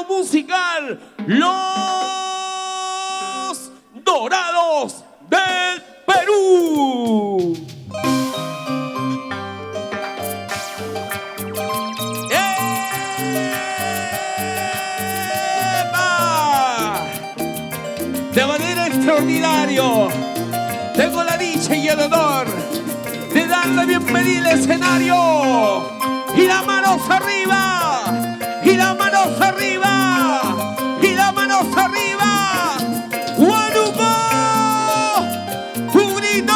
musical Los Dorados del Perú. ¡Epa! De manera extraordinaria tengo la dicha y el honor de darle bienvenida al escenario. Y las manos arriba, y las manos arriba, y las manos arriba. ¡Huánuco! ¡Tu grito!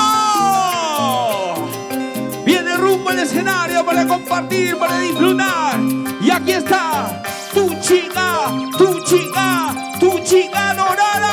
Viene rumbo al escenario para compartir, para disfrutar. Y aquí está tu chica, tu chica, tu chica dorada.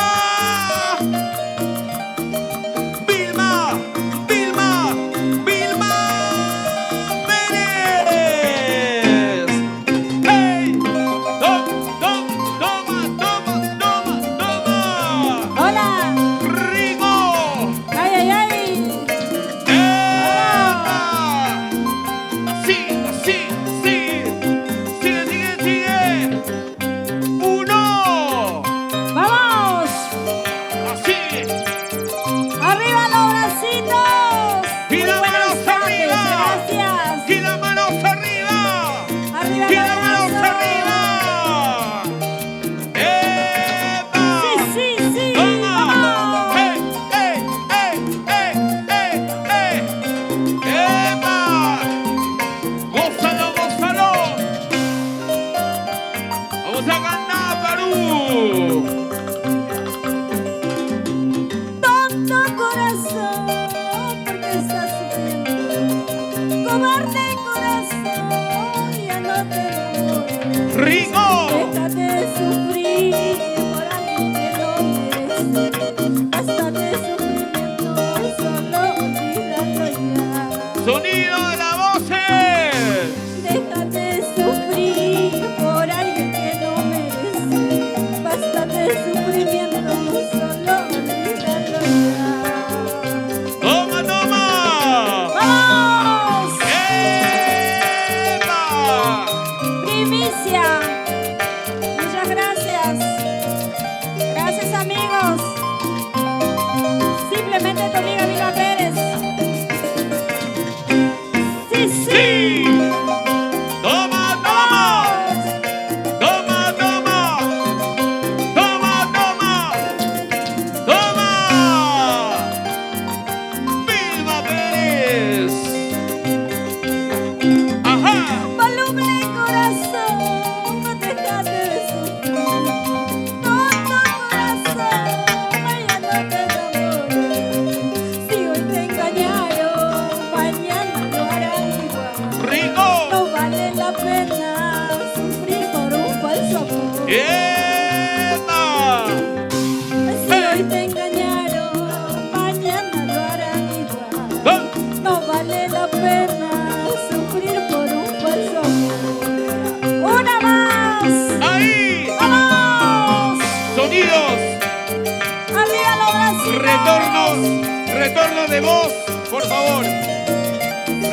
Retorno de voz, por favor.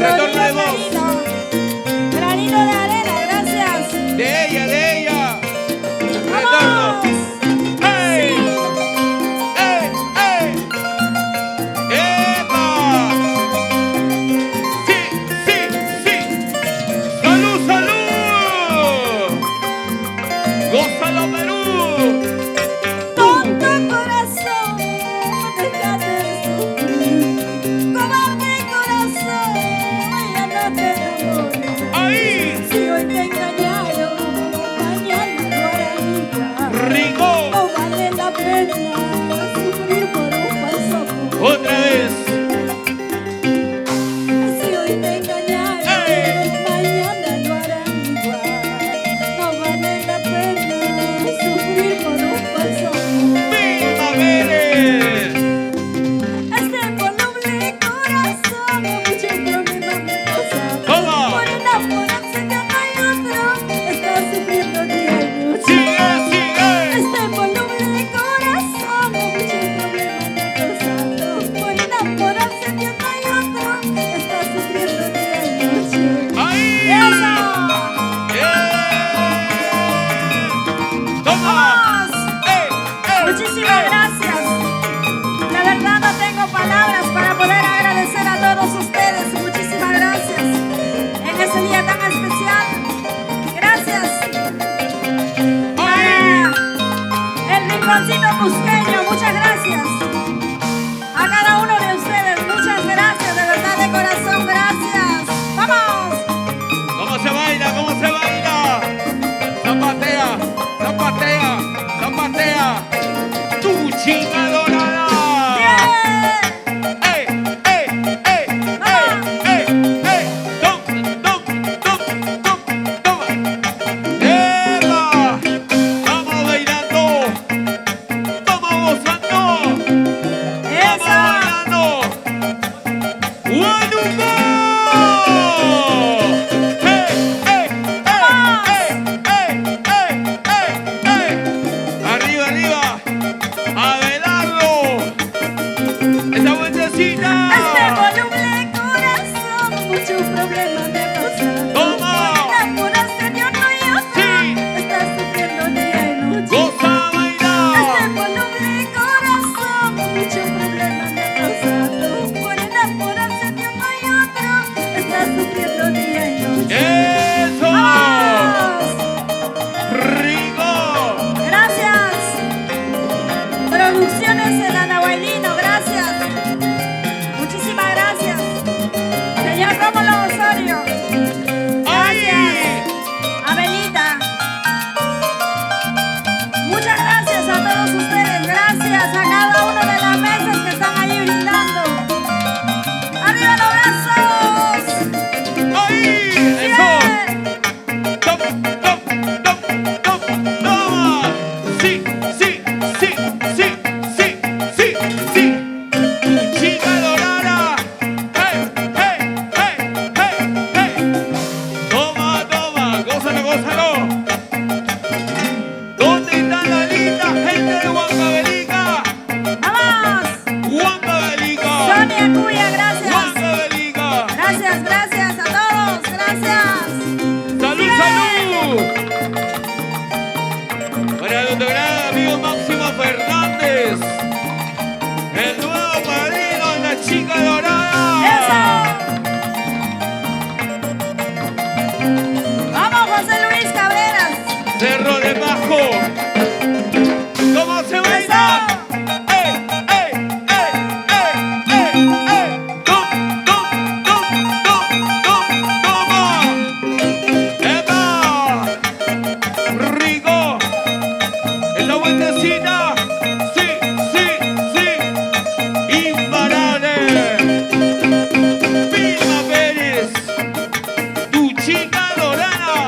Retorno de voz. Granito de arena, gracias. De ella. Retorno. ¡Ey! ¡Ey! ¡Ey! ¡Epa! ¡Sí! ¡Salud, salud! ¡Gózalo, Perú! Otra vez. Si hoy te engañaron, mañana lo harán igual. No vale la pena Muchísimas gracias. La verdad no tengo palabras para poder agradecer a todos ustedes. Muchísimas gracias en ese día tan especial. Gracias. El rinconcito cusqueño, muchas gracias. A cada uno de ustedes, muchas gracias, de verdad, de corazón, gracias. ¡Vamos! ¿Cómo se baila? ¿Cómo se baila? Zapatea, zapatea, zapatea. Tu chica dorada. ¡Ey, ey, ey, ey, ey, ey! ¡Toma, toma, toma, toma, toma! ¡Eva! ¡Vamos bailando! ¡Vamos gozando! ¡Vamos bailando! ¡Guanuco! ¡Ey, ey, ey, ey, ey, ey, ey! ¡Arriba, arriba! ¡A velarlo! ¡Esa vueltecita! Este voluble corazón, muchos problemas me causan. ¡Toma! Enamorarse de uno y otro, Sí. estás sufriendo día y noche. ¡Goza, baila! Este voluble corazón, muchos problemas me causan. Por enamorarse de uno y otro, estás sufriendo día y noche. ¡Eso! ¡Vamos! ¡Rico! Gracias. Producciones El Anahuelino, gracias. Muchísimas gracias. Señor Rómulo Osorio. ¡Ay! Abelita. Muchas gracias a todos ustedes. Gracias a cada uno de las mesas que están ahí brindando. ¡Arriba los brazos! ¡Ay! ¡Eso! ¡Bien! ¡Top, top, top, top! ¡Toma! ¡Sí, sí, sí, sí, sí, sí, sí! ¡Tu chica dorada! ¡Hey, hey, hey, hey, hey! ¡Toma, toma! ¡Gózalo, gózalo! ¿Dónde está la linda gente de Huancavelica? ¡Vamos! ¡Huancavelica! Sonia Cuya, gracias. ¡Huancavelica! Gracias, gracias a todos. Gracias. ¡Salud, Bien. salud! Para nuestro gran amigo Máximo Fernández, el nuevo padrino de la chica dorada. ¡Eso! ¡Vamos, José Luis Cabreras! Cerro de Bajo. ¿Cómo se baila? ¡Ey, ey, ey, ey, ey, ey! ¡Tom, tom, tom, tom, tom, toma! ¡Epa! ¡Rico! ¡Esa vueltecita! ¡Sí, sí, sí! ¡Imparable! Vilma Pérez, tu chica dorada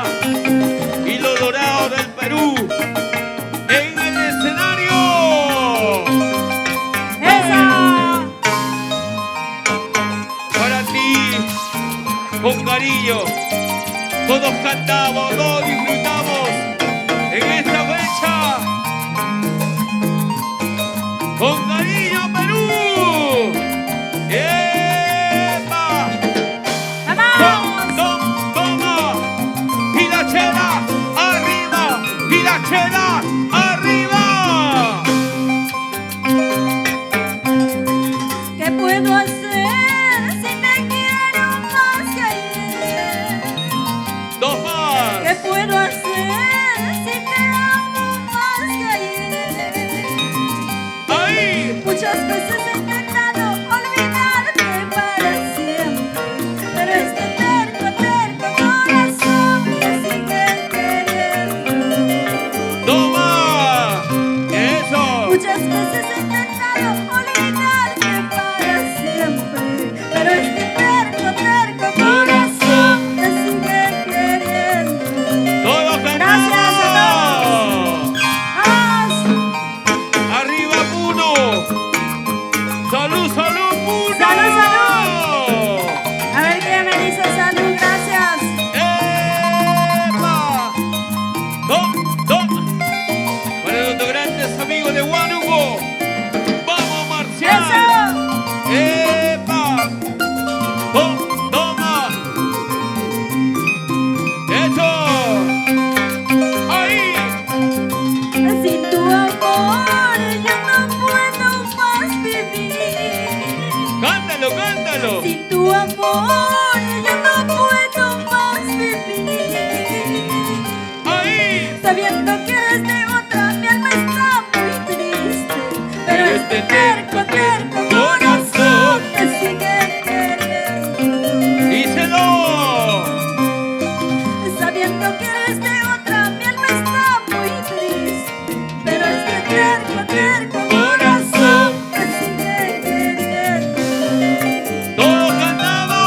y los dorados del Perú en el escenario. ¡Eso! Para ti, con cariño, todos cantamos, todos disfrutamos en esta fecha. Con cariño, Perú. ¡Epa! ¡Vamos! Toma. Y la chela arriba. Y la chela arriba. ¿Qué puedo hacer si te quiero más que ayer? Dos más. ¿Qué puedo hacer si te amo más que ayer? Ahí. Muchas veces he intentado olvidarte para siempre, pero este terco, terco corazón me sigue queriendo. Toma. Eso. Muchas veces he intentado olvidarte para siempre, pero este terco, terco corazón me sigue queriendo. Todos Gracias a cantamos. ¡Vamos! Arriba Puno. amor, yo no puedo más vivir. Ahí. Sabiendo que eres de otra, mi alma está muy triste. Pero este terco, terco corazón te sigue queriendo. Díselo. Sabiendo que eres de otra, mi alma está muy triste. Pero este terco, terco corazón te sigue queriendo. Todos cantamos.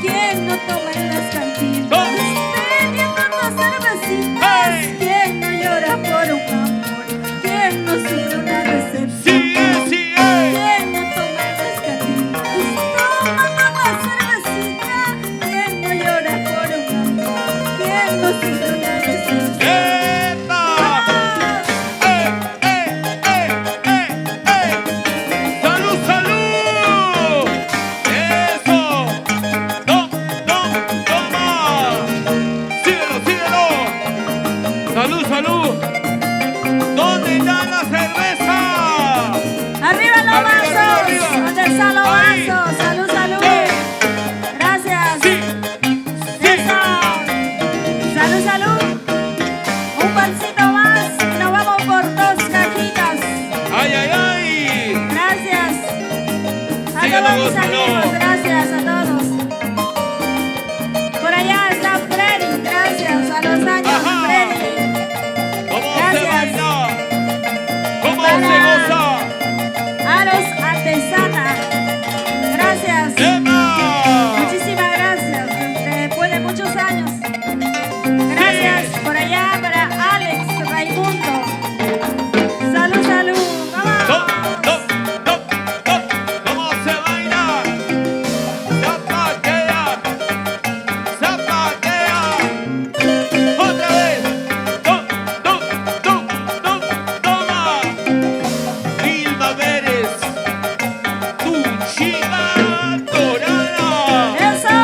¿Quién no toma en las cantinas teniendo dos cervecitas? ¡Hey! ¿Quién no llora por un amor? ¿Quién no sufre una decepción? Sigue, sigue. ¿Quién no toma en las cantinas tomando una cervecita? ¿Quién no llora por un amor? ¿Quién no sufre una decepción? ¡Epa! ¡Salud, salud! ¡Eso! ¡Toma! ¡Síguelo, síguelo! ¡Salud, salud! ¿Dónde está la cerveza? ¡Arriba los Arriba, vasos! arriba, arriba. ¿Dónde están los Ahí. vasos? ¡Salud, salud! Gracias. ¡Sí! ¡Sí! Eso. Salud, salud. Un pancito más y nos vamos por 2 cajitas. ¡Ay, ay, ay! Gracias. A Síguelo, todos mis gózalo. amigos, gracias a todos. Por allá está Freddy, gracias a los años, Ajá. Freddy. ¿Cómo se Gracias. baila? ¿Cómo Para- se goza? Aros Artesana, gracias. ¡Epa! Muchísimas gracias. Después de muchos años. Gracias. Por allá para Alex Raimundo. Salud, salud. ¡Vamos! ¿Cómo se baila? Zapatea, zapatea. Otra vez. Toma. Vilma Pérez, tu chica dorada. ¡Eso!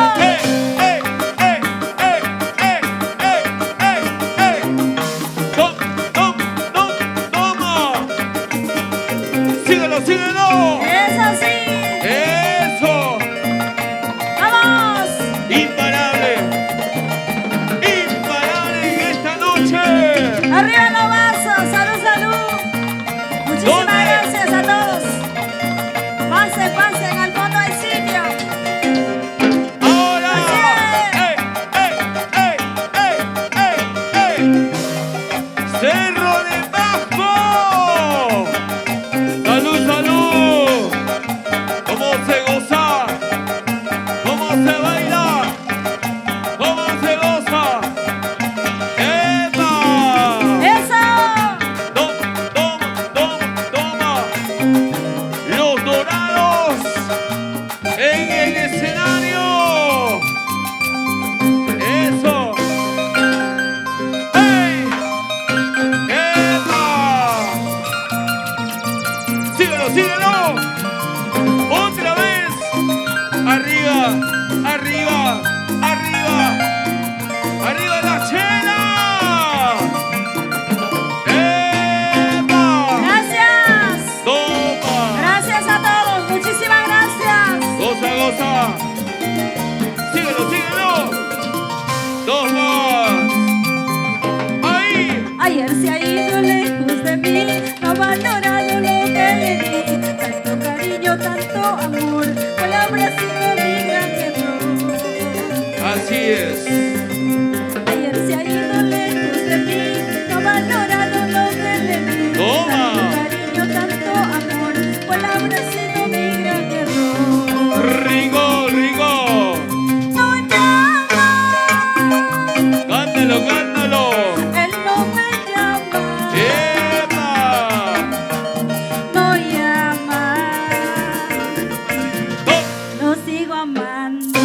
Toma. Síguelo, síguelo. ¡Eso sí! Eso. ¡Vamos! Imparable. Imparable en esta noche. ¡Arriba los vasos! ¡Salud, salud! Muchísimas ¿Dónde? gracias a todos. Pasen, pasen, al fondo hay sitio. Ahora. Cerro de Pasco. Salud, salud. ¿Cómo se goza? ¿Cómo se baila? ¿Cómo se goza? ¡Epa! ¡Eso! Toma. Los dorados en el escenario. Eso. ¡Hey! ¡Epa! Síguelo. Otra vez. Arriba. Arriba la chela. ¡Epa! ¡Gracias! Toma. Gracias a todos. Muchísimas gracias. Goza. Síguelo. 2 más. Ahí. Ayer se ha ido lejos de mí, no ha valorado lo que le di. Tanto cariño, tanto amor, palabra ha sido mi gran error. Así es. Ayer se ha ido lejos de mí, no ha valorado lo que le di. Toma. Tanto cariño, tanto amor, palabra ha sido mi gran error. Rico. No llama, Cántalo. él no me llama. ¡Epa! No llama, Oh, lo sigo amando.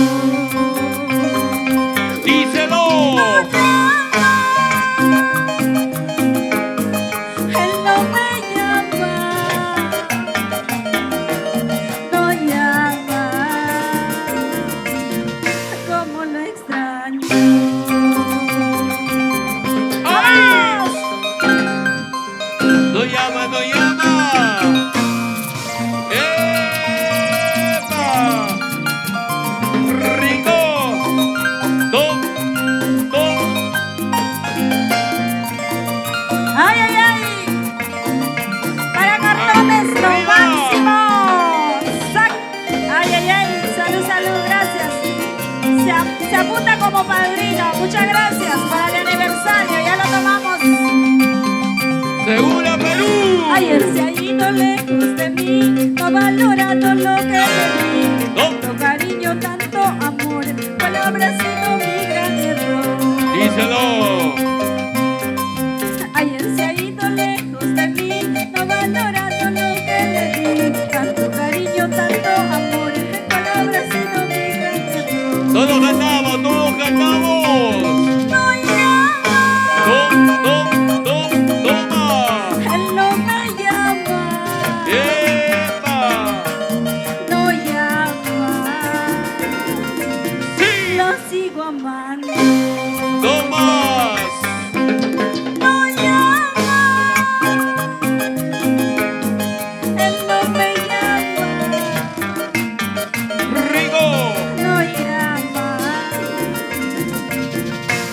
se apunta como padrino. Muchas gracias para el aniversario. Ya lo tomamos. Segura Perú. Ayer se ha ido lejos de mí, no valorando lo que le di. Tanto cariño, tanto amor, ¿cuál habrá sido mi gran error? Díselo. Ayer se ha ido lejos de mí, no valorando lo que le di. Tanto cariño, tanto amor, ¿cuál habrá sido mi gran error? Todos cantamos, todos cantamos. No llama, Toma. él no me llama. ¡Epa! No llama, ¡Sí! lo sigo amando. ¡Tomas! No llama, él no me llama. ¡Rico! No llama,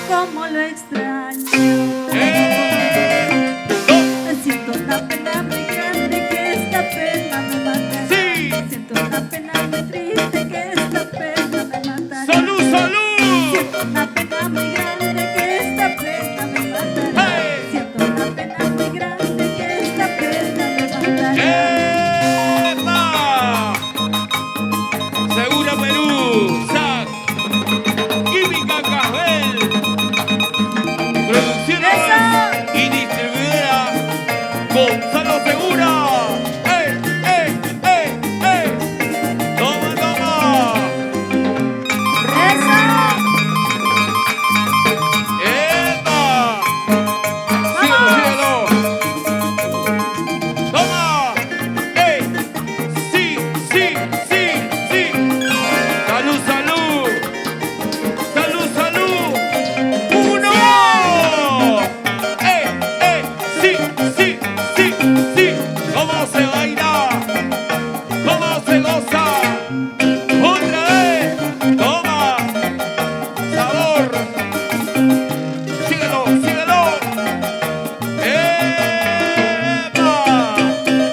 como lo extraño. Siento una pena muy grande que esta pena me matará. ¡Sí! Siento una pena muy triste que esta pena me matará. ¡Salud, salud! Siento una pena muy grande que esta pena me matará. ¡Hey! Siento una pena muy grande que esta pena me matará. ¡Epa! Segura Perú, SAC, Química Casbel, Producciones ¡Eso! y distribuidora Gonzalo Segura. ¡Ey, ey, ey, ey! ¡Toma, toma! ¡Eso! ¡Epa! ¡Síguelo, síguelo! ¡Toma! ¡Ey! ¡Sí, sí, sí, sí! ¡Salud, salud! ¡Salud, salud! ¡Uno! ¡Ey, ey! ¡Sí, sí, sí, sí! ¿Cómo se baila? ¿Cómo se goza? ¡Otra vez! ¡Toma! ¡Sabor! ¡Síguelo, síguelo! ¡Epa!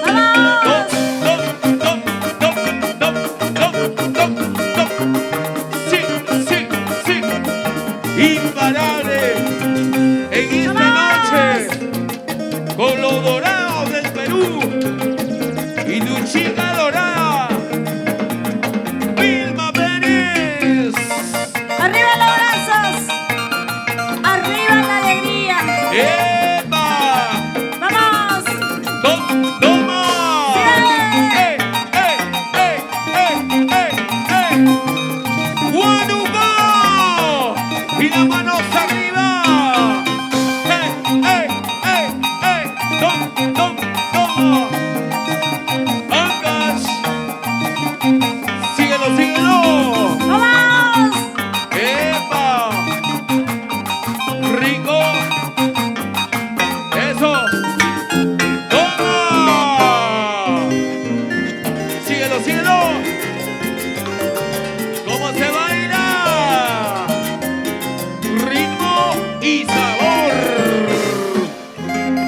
¡Vamos! Sí, sí, sí. Imparable en esta noche con los dorados del Perú y tu chica dorada, Vilma Pérez. ¡Arriba los brazos! ¡Arriba la alegría! ¡Epa! ¡Vamos! ¡Toma! ¡Sí! ¡Ey, ey, ey, ey, ey, ey! ¡Guanuco! ¡Y las manos arriba! ¡Ey, ey, ey, ey! ¡Toma! ¡Ancash! ¡Síguelo, síguelo! ¡Vamos! ¡Epa! ¡Rico! ¡Eso! ¡Toma! ¡Síguelo, síguelo! ¿Cómo se baila? Ritmo y sabor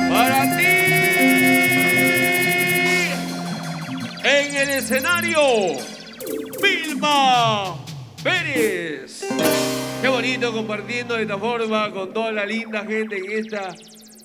para ti. En el escenario, Vilma Pérez. Qué bonito compartiendo de esta forma con toda la linda gente en esta